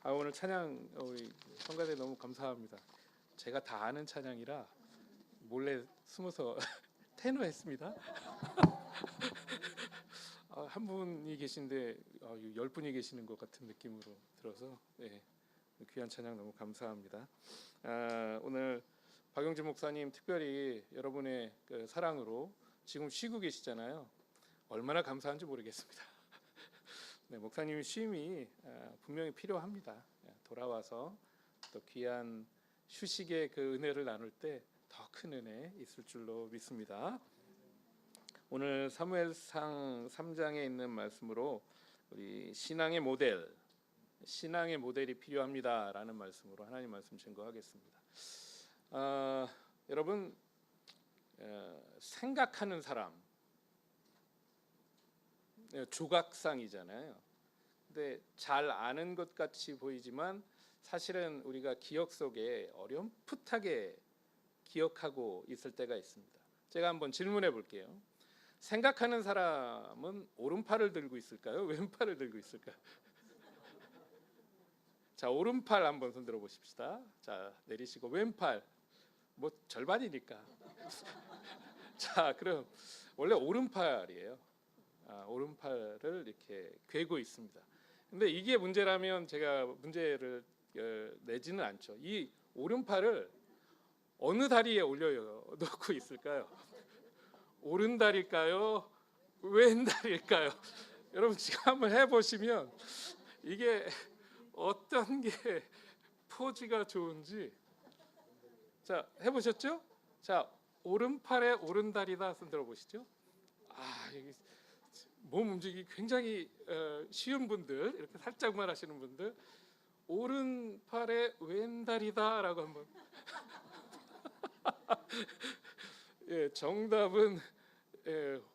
오늘 찬양 우리 성가대 너무 감사합니다. 제가 다 아는 찬양이라 몰래 숨어서 테너했습니다. 한 분이 계신데 10분이 계시는 것 같은 느낌으로 들어서 귀한 찬양 너무 감사합니다. 오늘 박용진 목사님 특별히 여러분의 그 사랑으로 지금 쉬고 계시잖아요. 얼마나 감사한지 모르겠습니다. 네, 목사님 쉼이 분명히 필요합니다. 돌아와서 또 귀한 휴식의 그 은혜를 나눌 때 더 큰 은혜 있을 줄로 믿습니다. 오늘 사무엘상 3장에 있는 말씀으로 우리 신앙의 모델이 필요합니다라는 말씀으로 하나님 말씀 증거하겠습니다. 여러분 생각하는 사람 조각상이잖아요. 근데 잘 아는 것 같이 보이지만 사실은 우리가 기억 속에 어렴풋하게 기억하고 있을 때가 있습니다. 제가 한번 질문해 볼게요. 생각하는 사람은 오른팔을 들고 있을까요? 왼팔을 들고 있을까요? 자, 오른팔 한번 손들어 보십시다. 자, 내리시고 왼팔 뭐 절반이니까. 자, 그럼 원래 오른팔이에요. 오른팔을 이렇게 괴고 있습니다. 근데 이게 문제라면 제가 문제를 내지는 않죠. 이 오른팔을 어느 다리에 올려놓고 있을까요? 오른다리일까요? 왼다리일까요? 여러분 지금 한번 해보시면 이게 어떤 게 포즈가 좋은지. 자, 해보셨죠? 자, 오른팔에 오른다리다 손 들어보시죠. 이게 몸 움직이기 굉장히 쉬운 분들, 이렇게 살짝만 하시는 분들, 오른팔에 왼다리다라고 한번. 정답은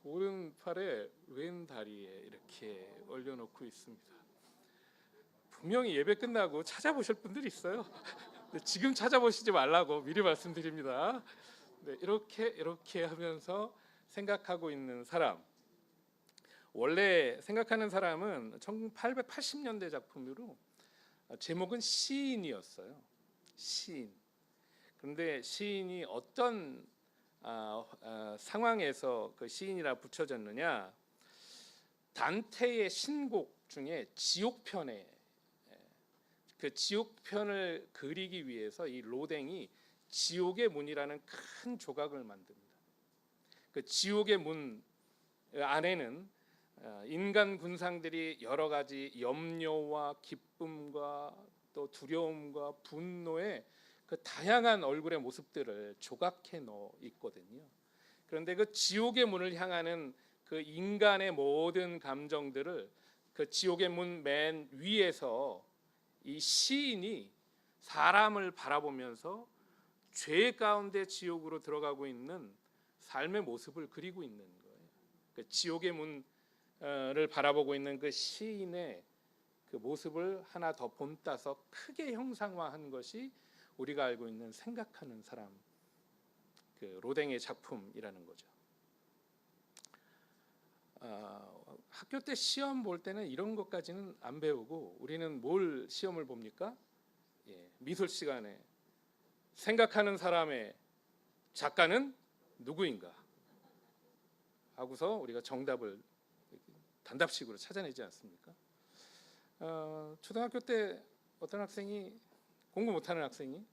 오른팔에 왼다리에 이렇게 올려놓고 있습니다. 분명히 예배 끝나고 찾아보실 분들이 있어요. 지금 찾아보시지 말라고 미리 말씀드립니다. 이렇게 하면서 생각하고 있는 사람. 원래 생각하는 사람은 1880년대 작품으로 제목은 시인이었어요. 시인. 그런데 시인이 어떤 상황에서 그 시인이라 붙여졌느냐? 단테의 신곡 중에 지옥편에 그 지옥편을 그리기 위해서 이 로댕이 지옥의 문이라는 큰 조각을 만듭니다. 그 지옥의 문 안에는 인간 군상들이 여러 가지 염려와 기쁨과 또 두려움과 분노의 그 다양한 얼굴의 모습들을 조각해 넣어 있거든요. 그런데 그 지옥의 문을 향하는 그 인간의 모든 감정들을 그 지옥의 문 맨 위에서 이 시인이 사람을 바라보면서 죄 가운데 지옥으로 들어가고 있는 삶의 모습을 그리고 있는 거예요. 그 지옥의 문을 바라보고 있는 그 시인의 그 모습을 하나 더 본따서 크게 형상화한 것이 우리가 알고 있는 생각하는 사람, 그 로댕의 작품이라는 거죠. 학교 때 시험 볼 때는 이런 것까지는 안 배우고 우리는 뭘 시험을 봅니까? 미술 시간에 생각하는 사람의 작가는 누구인가 하고서 우리가 정답을 단답식으로 찾아내지 않습니까? 초등학교 때 어떤 학생이 공부 못하는 학생이,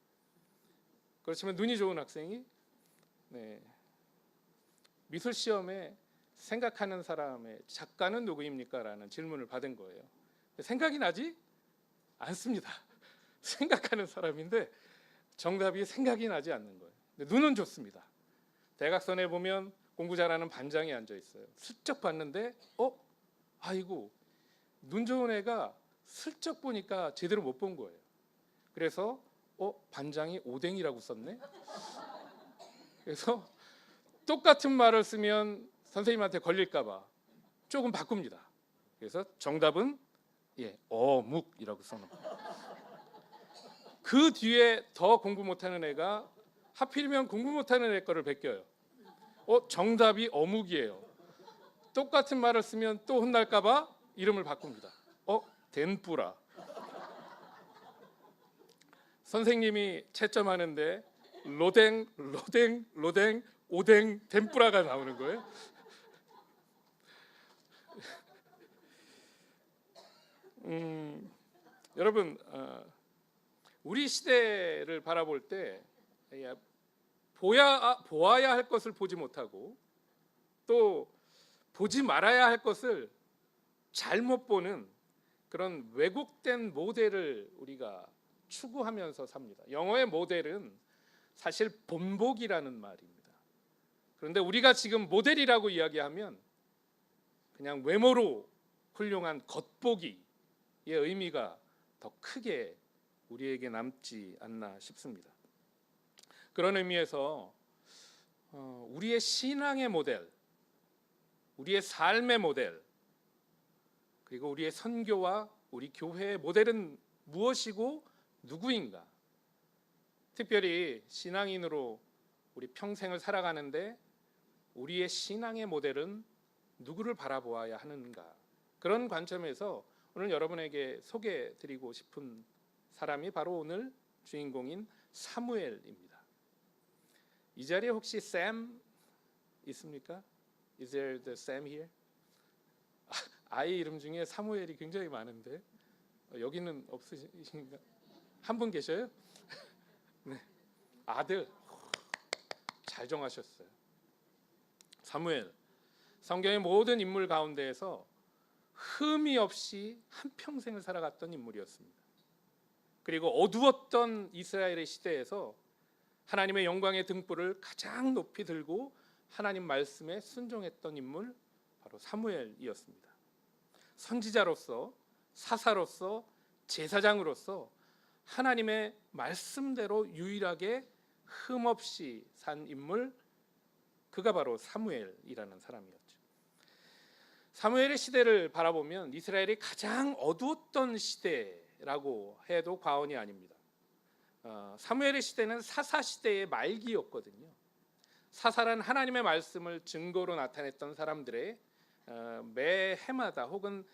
그렇지만 눈이 좋은 학생이 미술 시험에 생각하는 사람의 작가는 누구입니까? 라는 질문을 받은 거예요. 생각이 나지 않습니다. 생각하는 사람인데 정답이 생각이 나지 않는 거예요. 근데 눈은 좋습니다. 대각선에 보면 공부 잘하는 반장이 앉아 있어요. 슬쩍 봤는데 아이고, 눈 좋은 애가 슬쩍 보니까 제대로 못 본 거예요. 그래서 반장이 오뎅이라고 썼네. 그래서 똑같은 말을 쓰면 선생님한테 걸릴까 봐 조금 바꿉니다. 그래서 정답은 어묵이라고 써놓고, 그 뒤에 더 공부 못하는 애가 하필이면 공부 못하는 애 거를 베껴요. 정답이 어묵이에요. 똑같은 말을 쓰면 또 혼날까 봐 이름을 바꿉니다. 덴뿌라. 선생님이 채점하는데 로댕, 로댕, 로댕, 오뎅, 덴뿌라가 나오는 거예요. 여러분, 우리 시대를 바라볼 때 보아야 할 것을 보지 못하고 또 보지 말아야 할 것을 잘못 보는 그런 왜곡된 모델을 우리가 추구하면서 삽니다. 영어의 모델은 사실 본보기라는 말입니다. 그런데 우리가 지금 모델이라고 이야기하면 그냥 외모로 훌륭한 겉보기의 의미가 더 크게 우리에게 남지 않나 싶습니다. 그런 의미에서 우리의 신앙의 모델, 우리의 삶의 모델, 그리고 우리의 선교와 우리 교회의 모델은 무엇이고 누구인가? 특별히 신앙인으로 우리 평생을 살아가는데 우리의 신앙의 모델은 누구를 바라보아야 하는가? 그런 관점에서 오늘 여러분에게 소개해드리고 싶은 사람이 바로 오늘 주인공인 사무엘입니다. 이 자리에 혹시 샘 있습니까? Is there the Sam here? 아이 이름 중에 사무엘이 굉장히 많은데 여기는 없으신가? 한 분 계셔요? 네. 아들 잘 정하셨어요. 사무엘, 성경의 모든 인물 가운데에서 흠이 없이 한평생을 살아갔던 인물이었습니다. 그리고 어두웠던 이스라엘의 시대에서 하나님의 영광의 등불을 가장 높이 들고 하나님 말씀에 순종했던 인물 바로 사무엘이었습니다. 선지자로서, 사사로서, 제사장으로서 하나님의 말씀대로 유일하게 흠없이 산 인물, 그가 바로 사무엘이라는 사람이었죠. 사무엘의 시대를 바라보면 이스라엘이 가장 어두웠던 시대라고 해도 과언이 아닙니다. 사무엘의 시대는 사사 시대의 말기였거든요. 사사란 하나님의 말씀을 증거로 나타냈던 사람들의 매 해마다 혹은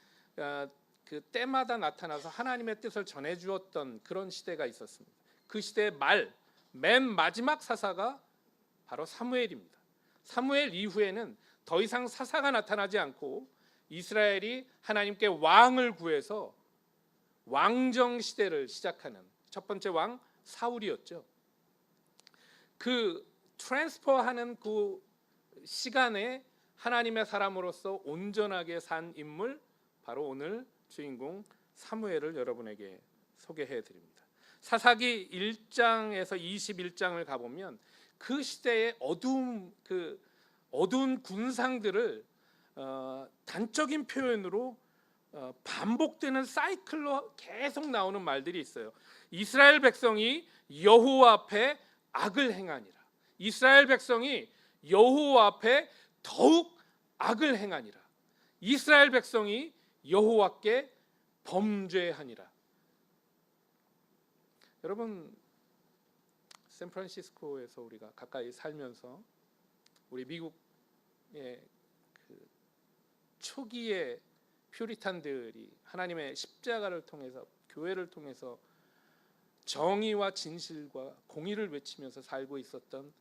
그 때마다 나타나서 하나님의 뜻을 전해주었던 그런 시대가 있었습니다. 그 시대의 맨 마지막 사사가 바로 사무엘입니다. 사무엘 이후에는 더 이상 사사가 나타나지 않고 이스라엘이 하나님께 왕을 구해서 왕정 시대를 시작하는 첫 번째 왕 사울이었죠. 그 트랜스퍼하는 그 시간에 하나님의 사람으로서 온전하게 산 인물 바로 오늘 주인공 사무엘을 여러분에게 소개해 드립니다. 사사기 1장에서 21장을 가보면 그 시대의 어두운 군상들을 단적인 표현으로 반복되는 사이클로 계속 나오는 말들이 있어요. 이스라엘 백성이 여호와 앞에 악을 행하니라. 이스라엘 백성이 여호와 앞에 더욱 악을 행하니라. 이스라엘 백성이 여호와께 범죄하니라. 여러분, 샌프란시스코에서 우리가 가까이 살면서 우리 미국의 그 초기의 퓨리탄들이 하나님의 십자가를 통해서 교회를 통해서 정의와 진실과 공의를 외치면서 살고 있었던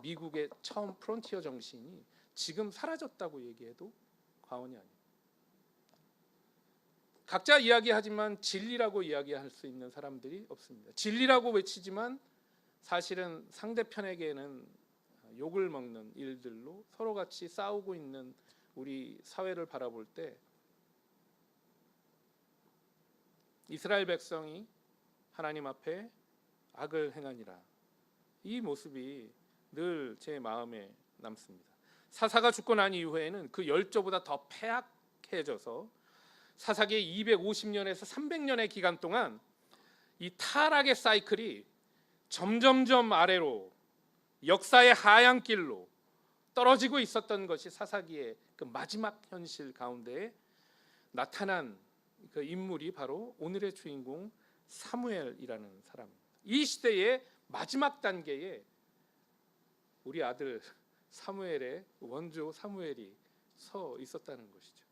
미국의 처음 프론티어 정신이 지금 사라졌다고 얘기해도 과언이 아닙니다. 각자 이야기하지만 진리라고 이야기할 수 있는 사람들이 없습니다. 진리라고 외치지만 사실은 상대편에게는 욕을 먹는 일들로 서로 같이 싸우고 있는 우리 사회를 바라볼 때 이스라엘 백성이 하나님 앞에 악을 행하니라. 이 모습이 늘 제 마음에 남습니다. 사사가 죽고 난 이후에는 그 열조보다 더 패악해져서 사사기 250년에서 300년의 기간 동안 이 타락의 사이클이 점점점 아래로 역사의 하얀 길로 떨어지고 있었던 것이 사사기의 그 마지막 현실 가운데 나타난 그 인물이 바로 오늘의 주인공 사무엘이라는 사람입니다. 이 시대의 마지막 단계에 우리 아들 사무엘의 원조 사무엘이 서 있었다는 것이죠.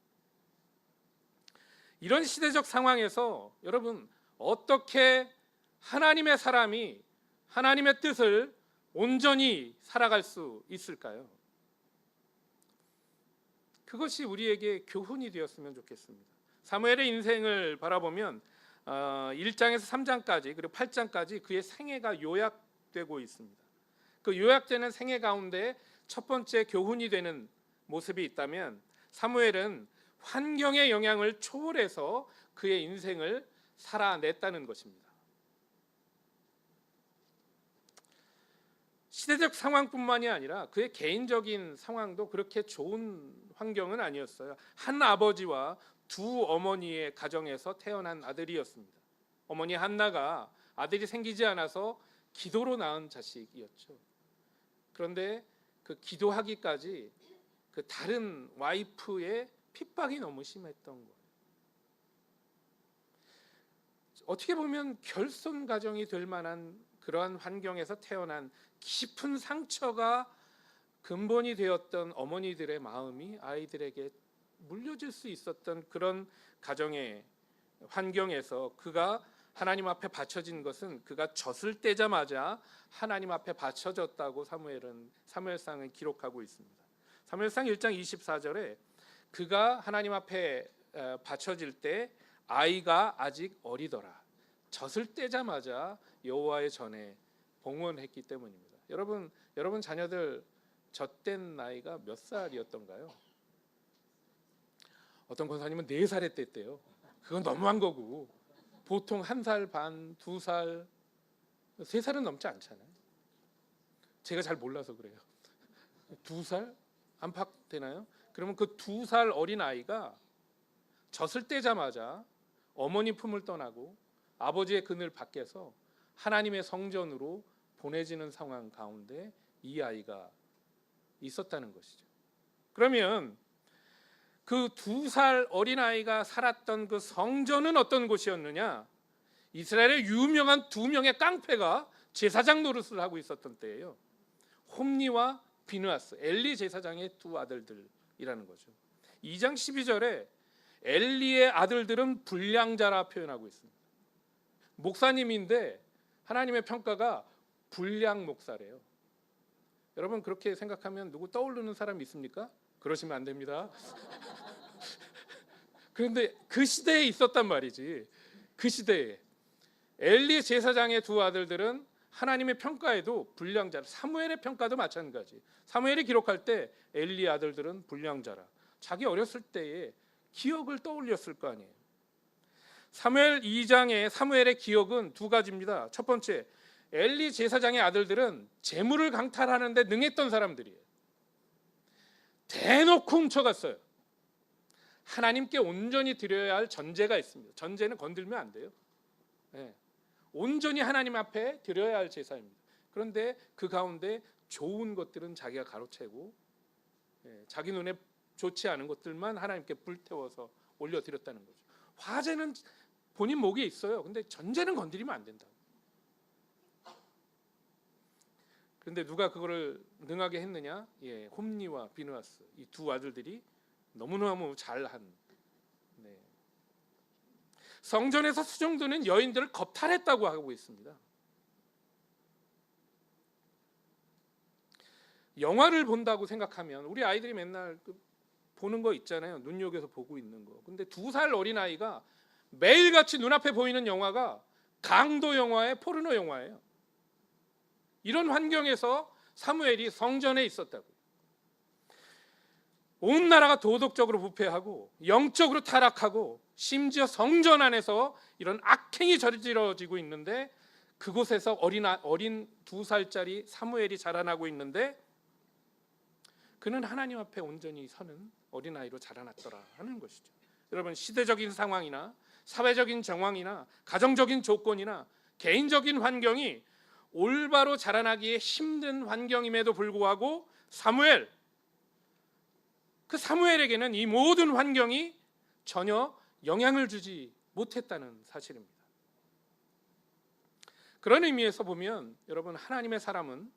이런 시대적 상황에서 여러분 어떻게 하나님의 사람이 하나님의 뜻을 온전히 살아갈 수 있을까요? 그것이 우리에게 교훈이 되었으면 좋겠습니다. 사무엘의 인생을 바라보면 1장에서 3장까지 그리고 8장까지 그의 생애가 요약되고 있습니다. 그 요약되는 생애 가운데 첫 번째 교훈이 되는 모습이 있다면 사무엘은 환경의 영향을 초월해서 그의 인생을 살아냈다는 것입니다. 시대적 상황뿐만이 아니라 그의 개인적인 상황도 그렇게 좋은 환경은 아니었어요. 한 아버지와 두 어머니의 가정에서 태어난 아들이었습니다. 어머니 한나가 아들이 생기지 않아서 기도로 낳은 자식이었죠. 그런데 그 기도하기까지 그 다른 와이프의 핍박이 너무 심했던 거예요. 어떻게 보면 결손 가정이 될 만한 그러한 환경에서 태어난 깊은 상처가 근본이 되었던 어머니들의 마음이 아이들에게 물려질 수 있었던 그런 가정의 환경에서 그가 하나님 앞에 바쳐진 것은 그가 젖을 떼자마자 하나님 앞에 바쳐졌다고 사무엘상은 기록하고 있습니다. 사무엘상 1장 24절에 그가 하나님 앞에 바쳐질 때 아이가 아직 어리더라. 젖을 떼자마자 여호와의 전에 봉헌했기 때문입니다. 여러분 자녀들 젖된 나이가 몇 살이었던가요? 어떤 권사님은 4살에 뗐대요. 그건 너무한 거고 보통 1살 반, 2살, 3살은 넘지 않잖아요. 제가 잘 몰라서 그래요. 2살? 안팎되나요? 그러면 그 2살 어린 아이가 젖을 떼자마자 어머니 품을 떠나고 아버지의 그늘 밖에서 하나님의 성전으로 보내지는 상황 가운데 이 아이가 있었다는 것이죠. 그러면 그 2살 어린아이가 살았던 그 성전은 어떤 곳이었느냐? 이스라엘의 유명한 2명의 깡패가 제사장 노릇을 하고 있었던 때예요. 홈니와 비느하스, 엘리 제사장의 2 아들들이라는 거죠. 2장 12절에 엘리의 아들들은 불량자라 표현하고 있습니다. 목사님인데 하나님의 평가가 불량 목사래요. 여러분 그렇게 생각하면 누구 떠오르는 사람 있습니까? 그러시면 안 됩니다. 그런데 그 시대에 있었단 말이지. 그 시대에 엘리 제사장의 2 아들들은 하나님의 평가에도 불량자, 사무엘의 평가도 마찬가지. 사무엘이 기록할 때 엘리 아들들은 불량자라. 자기 어렸을 때의 기억을 떠올렸을 거 아니에요. 사무엘 2장의 사무엘의 기억은 2가지입니다. 첫 번째, 엘리 제사장의 아들들은 재물을 강탈하는데 능했던 사람들이에요. 대놓고 훔쳐갔어요. 하나님께 온전히 드려야 할 전제가 있습니다. 전제는 건들면 안 돼요. 네. 온전히 하나님 앞에 드려야 할 제사입니다. 그런데 그 가운데 좋은 것들은 자기가 가로채고 자기 눈에 좋지 않은 것들만 하나님께 불태워서 올려드렸다는 거죠. 화제는 본인 목에 있어요. 근데 전제는 건드리면 안 된다. 그런데 누가 그거를 능하게 했느냐? 홈니와 비느하스, 이 2 아들들이 너무너무 잘한. 성전에서 수종드는 여인들을 겁탈했다고 하고 있습니다. 영화를 본다고 생각하면 우리 아이들이 맨날 보는 거 있잖아요. 눈여겨서 보고 있는 거. 근데 2살 어린아이가 매일같이 눈앞에 보이는 영화가 강도 영화의 포르노 영화예요. 이런 환경에서 사무엘이 성전에 있었다고. 온 나라가 도덕적으로 부패하고 영적으로 타락하고 심지어 성전 안에서 이런 악행이 저질러지고 있는데 그곳에서 어린 2살짜리 사무엘이 자라나고 있는데 그는 하나님 앞에 온전히 서는 어린아이로 자라났더라 하는 것이죠. 여러분 시대적인 상황이나 사회적인 정황이나 가정적인 조건이나 개인적인 환경이 올바로 자라나기에 힘든 환경임에도 불구하고 그 사무엘에게는 이 모든 환경이 전혀 영향을 주지 못했다는 사실입니다. 그런 의미에서 보면 여러분 하나님의 사람은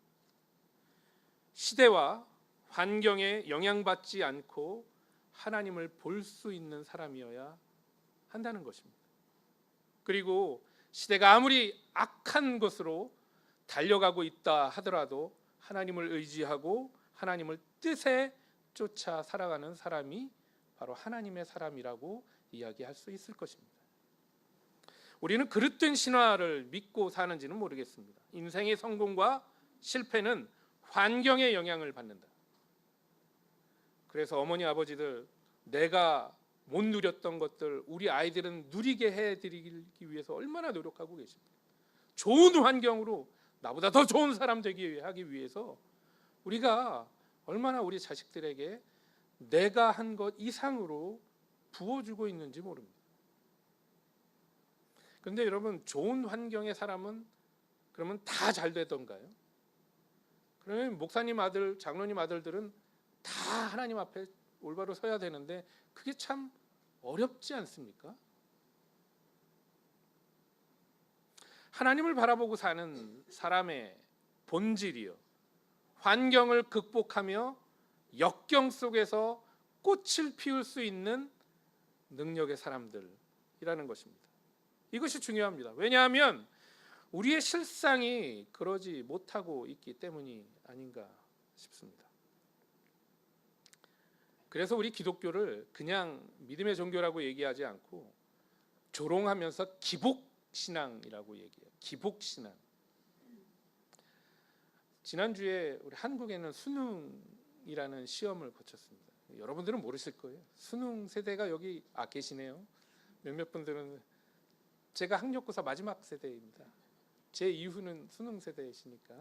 시대와 환경에 영향받지 않고 하나님을 볼 수 있는 사람이어야 한다는 것입니다. 그리고 시대가 아무리 악한 것으로 달려가고 있다 하더라도 하나님을 의지하고 하나님을 뜻에 쫓아 살아가는 사람이 바로 하나님의 사람이라고 이야기할 수 있을 것입니다. 우리는 그릇된 신화를 믿고 사는지는 모르겠습니다. 인생의 성공과 실패는 환경의 영향을 받는다. 그래서 어머니 아버지들, 내가 못 누렸던 것들 우리 아이들은 누리게 해드리기 위해서 얼마나 노력하고 계십니까? 좋은 환경으로 나보다 더 좋은 사람 되기 하기 위해서 우리가 얼마나 우리 자식들에게 내가 한 것 이상으로 부어주고 있는지 모릅니다. 그런데 여러분, 좋은 환경의 사람은 그러면 다 잘 되던가요? 그러면 목사님 아들, 장로님 아들들은 다 하나님 앞에 올바로 서야 되는데 그게 참 어렵지 않습니까? 하나님을 바라보고 사는 사람의 본질이요, 환경을 극복하며 역경 속에서 꽃을 피울 수 있는 능력의 사람들이라는 것입니다. 이것이 중요합니다. 왜냐하면 우리의 실상이 그러지 못하고 있기 때문이 아닌가 싶습니다. 그래서 우리 기독교를 그냥 믿음의 종교라고 얘기하지 않고 조롱하면서 기복신앙이라고 얘기해요. 기복신앙. 지난주에 우리 한국에는 수능이라는 시험을 거쳤습니다. 여러분들은 모르실 거예요. 수능 세대가 여기 계시네요. 몇몇 분들은 제가 학력고사 마지막 세대입니다. 제 이후는 수능 세대이시니까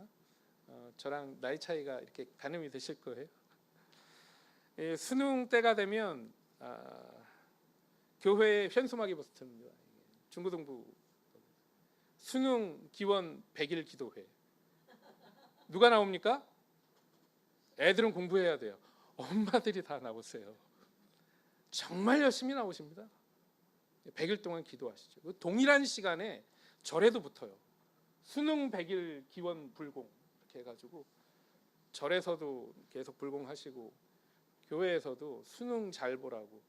저랑 나이 차이가 이렇게 가늠이 되실 거예요. 수능 때가 되면 교회에 현수막이 붙습니다. 중고등부 수능 기원 100일 기도회. 누가 나옵니까? 애들은 공부해야 돼요. 엄마들이 다 나오세요. 정말 열심히 나오십니다. 100일 동안 기도하시죠. 동일한 시간에 절에도 붙어요. 수능 100일 기원 불공 이렇게 해가지고 절에서도 계속 불공하시고 교회에서도 수능 잘 보라고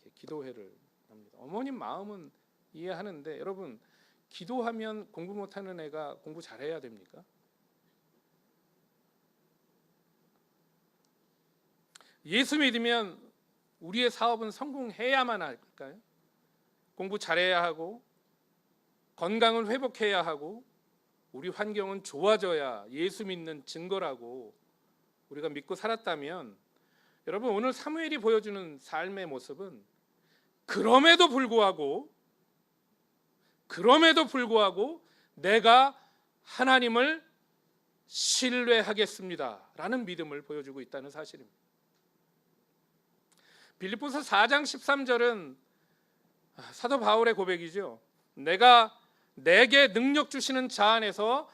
이렇게 기도회를 합니다. 어머님 마음은 이해하는데 여러분, 기도하면 공부 못하는 애가 공부 잘해야 됩니까? 예수 믿으면 우리의 사업은 성공해야만 할까요? 공부 잘해야 하고 건강을 회복해야 하고 우리 환경은 좋아져야 예수 믿는 증거라고 우리가 믿고 살았다면, 여러분 오늘 사무엘이 보여주는 삶의 모습은 그럼에도 불구하고 내가 하나님을 신뢰하겠습니다라는 믿음을 보여주고 있다는 사실입니다. 빌립보서 4장 13절은 사도 바울의 고백이죠. 내게 능력 주시는 자 안에서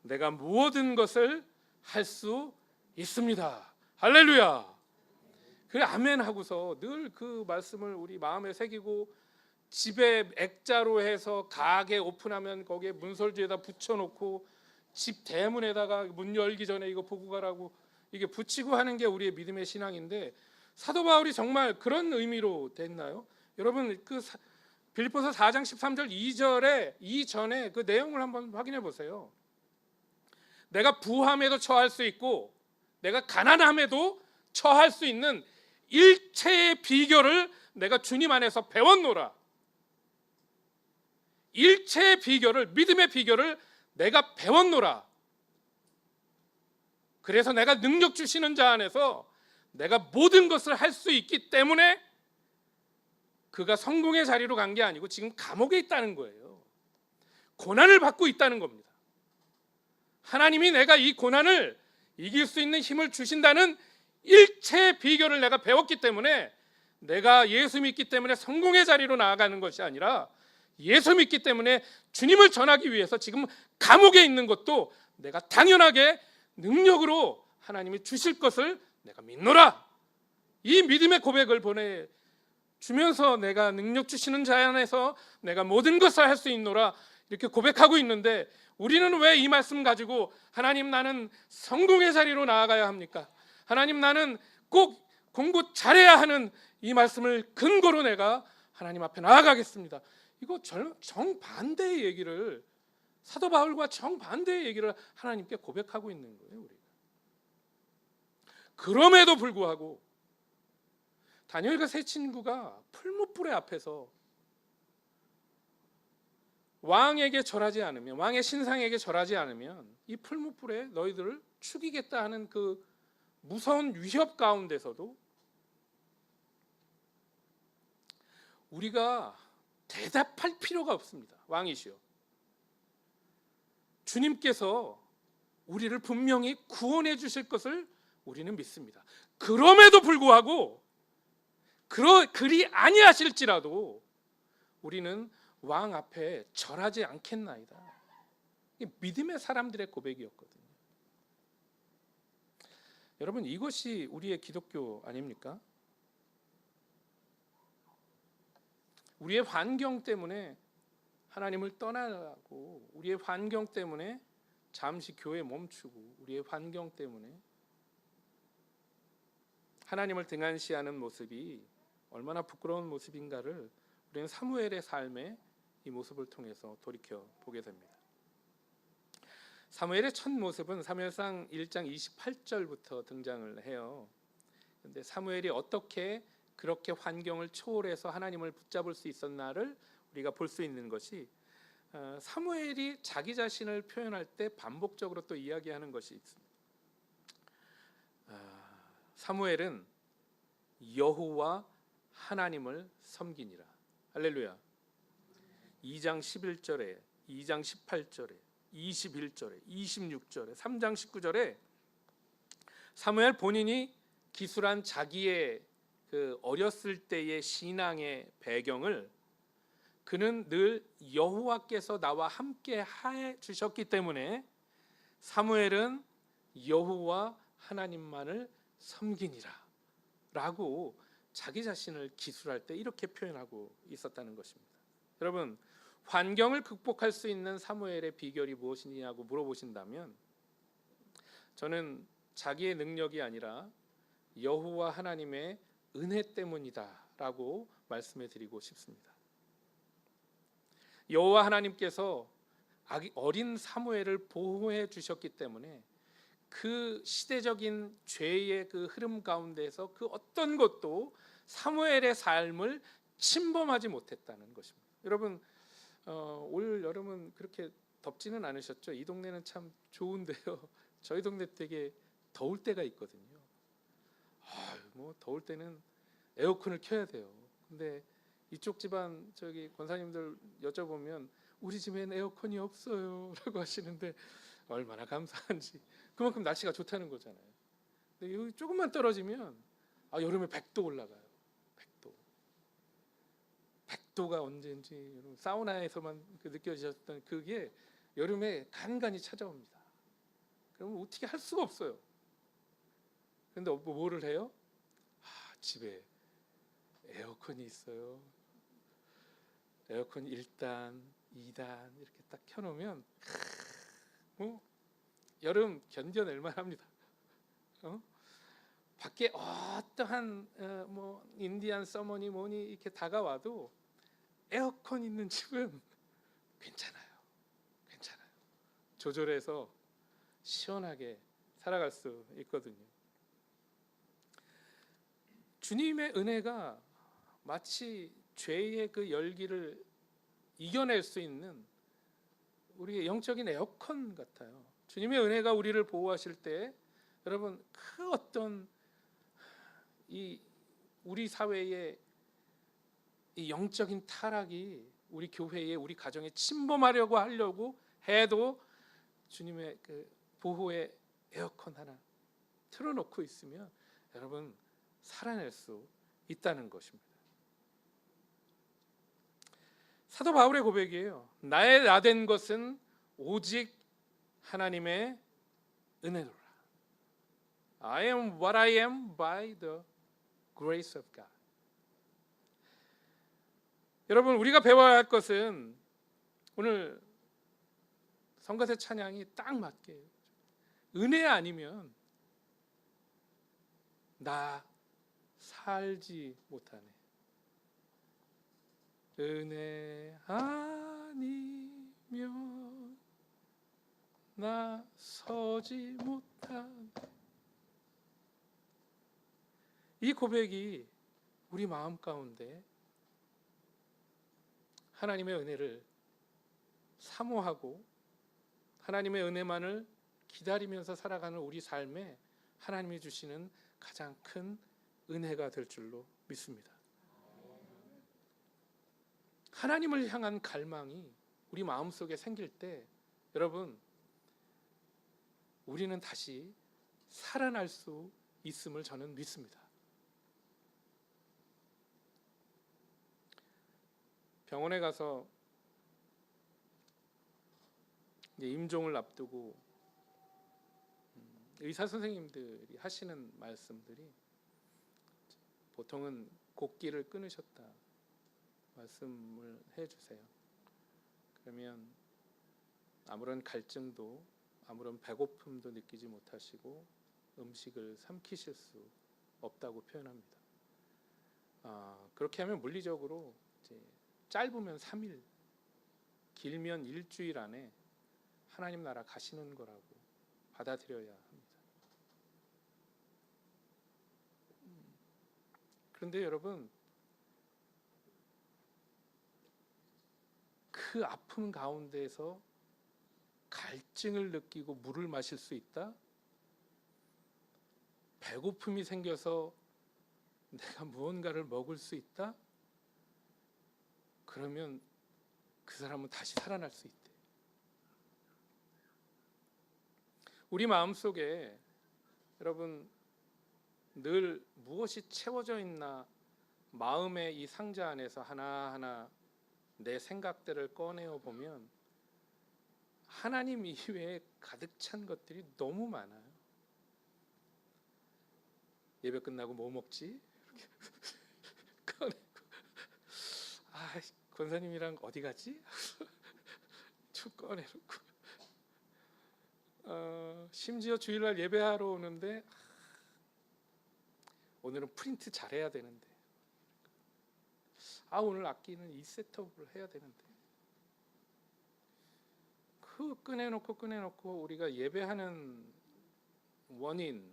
내가 모든 것을 할 수 있습니다. 할렐루야. 그래 아멘 하고서 늘 그 말씀을 우리 마음에 새기고 집에 액자로 해서 가게 오픈하면 거기에 문설주에다 붙여놓고 집 대문에다가 문 열기 전에 이거 보고 가라고 이게 붙이고 하는 게 우리의 믿음의 신앙인데, 사도 바울이 정말 그런 의미로 됐나요? 여러분 그 빌립보서 4장 13절 2절에 이전에 그 내용을 한번 확인해 보세요. 내가 부함에도 처할 수 있고 내가 가난함에도 처할 수 있는 일체의 비결을 내가 주님 안에서 배웠노라. 일체의 비결을, 믿음의 비결을 내가 배웠노라. 그래서 내가 능력 주시는 자 안에서 내가 모든 것을 할 수 있기 때문에 그가 성공의 자리로 간 게 아니고 지금 감옥에 있다는 거예요. 고난을 받고 있다는 겁니다. 하나님이 내가 이 고난을 이길 수 있는 힘을 주신다는 일체의 비결을 내가 배웠기 때문에 내가 예수 믿기 때문에 성공의 자리로 나아가는 것이 아니라 예수 믿기 때문에 주님을 전하기 위해서 지금 감옥에 있는 것도 내가 당연하게 능력으로 하나님이 주실 것을 내가 믿노라. 이 믿음의 고백을 보내주면서 내가 능력 주시는 자 안에서 내가 모든 것을 할 수 있노라 이렇게 고백하고 있는데, 우리는 왜 이 말씀 가지고 하나님 나는 성공의 자리로 나아가야 합니까? 하나님 나는 꼭 공부 잘해야 하는 이 말씀을 근거로 내가 하나님 앞에 나아가겠습니다. 이거 정반대의 얘기를, 사도 바울과 정반대의 얘기를 하나님께 고백하고 있는 거예요. 우리가. 그럼에도 불구하고 다니엘과 세 친구가 풀무불의 앞에서 왕에게 절하지 않으면, 왕의 신상에게 절하지 않으면 이 풀무불에 너희들을 죽이겠다 하는 그 무서운 위협 가운데서도 우리가 대답할 필요가 없습니다. 왕이시여, 주님께서 우리를 분명히 구원해 주실 것을 우리는 믿습니다. 그럼에도 불구하고 그리 아니하실지라도 우리는 왕 앞에 절하지 않겠나이다. 이게 믿음의 사람들의 고백이었거든요. 여러분, 이것이 우리의 기독교 아닙니까? 우리의 환경 때문에 하나님을 떠나고, 우리의 환경 때문에 잠시 교회 멈추고, 우리의 환경 때문에 하나님을 등한시하는 모습이 얼마나 부끄러운 모습인가를 우리는 사무엘의 삶의 이 모습을 통해서 돌이켜 보게 됩니다. 사무엘의 첫 모습은 사무엘상 1장 28절부터 등장을 해요. 그런데 사무엘이 어떻게 그렇게 환경을 초월해서 하나님을 붙잡을 수 있었나를 우리가 볼 수 있는 것이, 사무엘이 자기 자신을 표현할 때 반복적으로 또 이야기하는 것이 있습니다. 사무엘은 여호와 하나님을 섬기니라. 할렐루야. 2장 11절에, 2장 18절에, 21절에, 26절에, 3장 19절에 사무엘 본인이 기술한 자기의 그 어렸을 때의 신앙의 배경을, 그는 늘 여호와께서 나와 함께 해 주셨기 때문에 사무엘은 여호와 하나님만을 섬기니라 라고 자기 자신을 기술할 때 이렇게 표현하고 있었다는 것입니다. 여러분, 환경을 극복할 수 있는 사무엘의 비결이 무엇이냐고 물어보신다면, 저는 자기의 능력이 아니라 여호와 하나님의 은혜 때문이다라고 말씀해 드리고 싶습니다. 여호와 하나님께서 어린 사무엘을 보호해 주셨기 때문에 그 시대적인 죄의 그 흐름 가운데서 그 어떤 것도 사무엘의 삶을 침범하지 못했다는 것입니다. 여러분, 올 여름은 그렇게 덥지는 않으셨죠? 이 동네는 참 좋은데요. 저희 동네 되게 더울 때가 있거든요. 뭐 더울 때는 에어컨을 켜야 돼요. 근데 이쪽 집안 저기 권사님들 여쭤보면 우리 집엔 에어컨이 없어요라고 하시는데 얼마나 감사한지. 그만큼 날씨가 좋다는 거잖아요. 근데 여기 조금만 떨어지면 여름에 100도 올라가요. 100도가 언제인지 여러분, 사우나에서만 느껴지셨던 그게 여름에 간간히 찾아옵니다. 그러면 어떻게 할 수가 없어요. 그런데 뭐를 해요? 집에 에어컨이 있어요. 에어컨 1단, 2단 이렇게 딱 켜놓으면 여름 견뎌낼 만합니다. 밖에 어떠한 인디안 서머니 뭐니 이렇게 다가와도 에어컨 있는 집은 괜찮아요. 조절해서 시원하게 살아갈 수 있거든요. 주님의 은혜가 마치 죄의 그 열기를 이겨낼 수 있는 우리의 영적인 에어컨 같아요. 주님의 은혜가 우리를 보호하실 때 여러분, 그 어떤 우리 사회의 이 영적인 타락이 우리 교회에, 우리 가정에 침범하려고 하려고 해도 주님의 그 보호의 에어컨 하나 틀어놓고 있으면 여러분 살아낼 수 있다는 것입니다. 사도 바울의 고백이에요. 나의 나된 것은 오직 하나님의 은혜로라. I am what I am by the grace of God. 여러분, 우리가 배워야 할 것은 오늘 성가대 찬양이 딱 맞게 은혜 아니면 나 살지 못하네. 은혜 아니면 나 서지 못하네. 이 고백이 우리 마음 가운데 하나님의 은혜를 사모하고 하나님의 은혜만을 기다리면서 살아가는 우리 삶에 하나님이 주시는 가장 큰 은혜가 될 줄로 믿습니다. 하나님을 향한 갈망이 우리 마음속에 생길 때 여러분, 우리는 다시 살아날 수 있음을 저는 믿습니다. 병원에 가서 임종을 앞두고 의사 선생님들이 하시는 말씀들이 보통은 곡기를 끊으셨다 말씀을 해주세요. 그러면 아무런 갈증도 아무런 배고픔도 느끼지 못하시고 음식을 삼키실 수 없다고 표현합니다. 그렇게 하면 물리적으로 이제 짧으면 3일, 길면 일주일 안에 하나님 나라 가시는 거라고 받아들여야 합니다. 그런데 여러분, 그 아픔 가운데서 갈증을 느끼고 물을 마실 수 있다? 배고픔이 생겨서 내가 무언가를 먹을 수 있다? 그러면 그 사람은 다시 살아날 수 있대. 우리 마음속에 여러분 늘 무엇이 채워져 있나, 마음의 이 상자 안에서 하나하나 내 생각들을 꺼내어 보면 하나님 이외에 가득 찬 것들이 너무 많아요. 예배 끝나고 뭐 먹지? 이렇게 꺼내고, 권사님이랑 어디 가지? 쭉 꺼내놓고, 심지어 주일날 예배하러 오는데 오늘은 프린트 잘해야 되는데, 오늘 악기는 이 셋업을 해야 되는데, 그 꺼내놓고 우리가 예배하는 원인,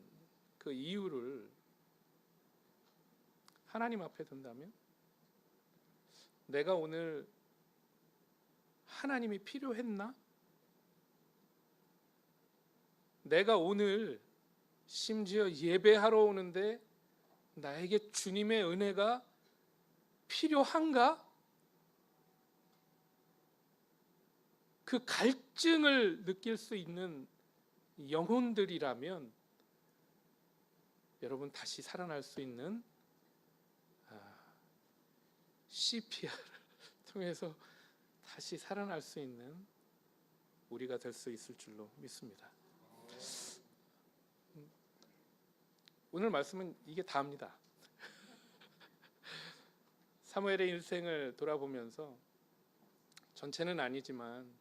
그 이유를 하나님 앞에 둔다면, 내가 오늘 하나님이 필요했나? 내가 오늘 심지어 예배하러 오는데 나에게 주님의 은혜가 필요한가? 그 갈증을 느낄 수 있는 영혼들이라면 여러분 다시 살아날 수 있는 CPR을 통해서 다시 살아날 수 있는 우리가 될 수 있을 줄로 믿습니다. 오늘 말씀은 이게 다입니다. 사무엘의 일생을 돌아보면서 전체는 아니지만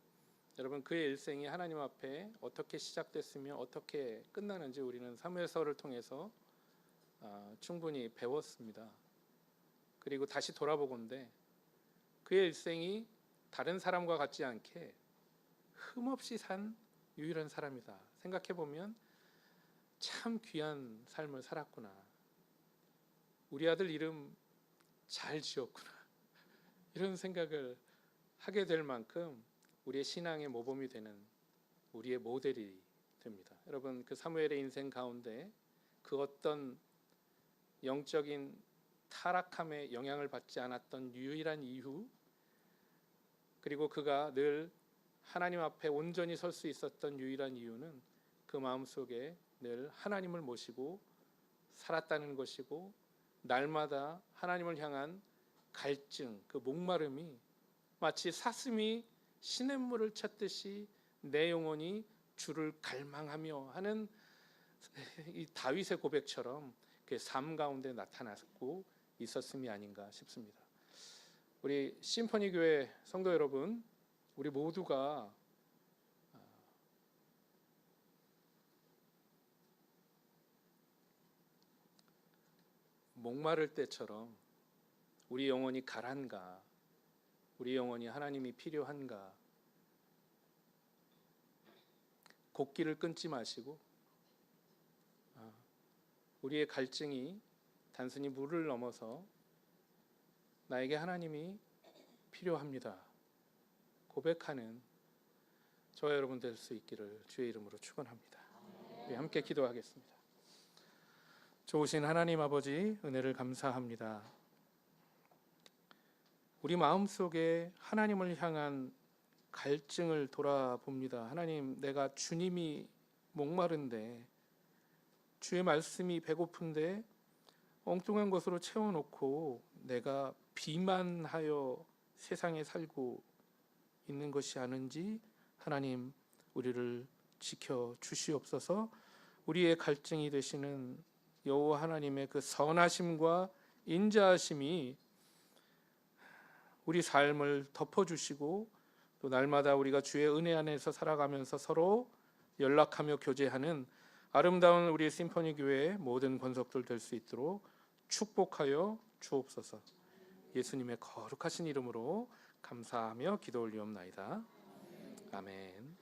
여러분 그의 일생이 하나님 앞에 어떻게 시작됐으며 어떻게 끝나는지 우리는 사무엘서를 통해서 충분히 배웠습니다. 그리고 다시 돌아보건대 그의 일생이 다른 사람과 같지 않게 흠없이 산 유일한 사람이다. 생각해보면 참 귀한 삶을 살았구나. 우리 아들 이름 잘 지었구나. 이런 생각을 하게 될 만큼 우리의 신앙의 모범이 되는 우리의 모델이 됩니다. 여러분 그 사무엘의 인생 가운데 그 어떤 영적인 타락함에 영향을 받지 않았던 유일한 이유, 그리고 그가 늘 하나님 앞에 온전히 설 수 있었던 유일한 이유는 그 마음속에 늘 하나님을 모시고 살았다는 것이고, 날마다 하나님을 향한 갈증, 그 목마름이 마치 사슴이 시냇물을 찾듯이 내 영혼이 주를 갈망하며 하는 이 다윗의 고백처럼 그 삶 가운데 나타났고 있었음이 아닌가 싶습니다. 우리 심포니 교회 성도 여러분, 우리 모두가 목마를 때처럼 우리 영혼이 가란가, 우리 영혼이 하나님이 필요한가? 곡기를 끊지 마시고 우리의 갈증이 단순히 물을 넘어서 나에게 하나님이 필요합니다 고백하는 저와 여러분 될 수 있기를 주의 이름으로 축원합니다. 우리 함께 기도하겠습니다. 좋으신 하나님 아버지, 은혜를 감사합니다. 우리 마음속에 하나님을 향한 갈증을 돌아봅니다. 하나님, 내가 주님이 목마른데, 주의 말씀이 배고픈데 엉뚱한 것으로 채워놓고 내가 비만하여 세상에 살고 있는 것이 아닌지 하나님, 우리를 지켜 주시옵소서. 우리의 갈증이 되시는 여호와 하나님의 그 선하심과 인자하심이 우리 삶을 덮어주시고 또 날마다 우리가 주의 은혜 안에서 살아가면서 서로 연락하며 교제하는 아름다운 우리 심포니 교회의 모든 권속들 될 수 있도록 축복하여 주옵소서. 예수님의 거룩하신 이름으로 감사하며 기도 올리옵나이다. 아멘.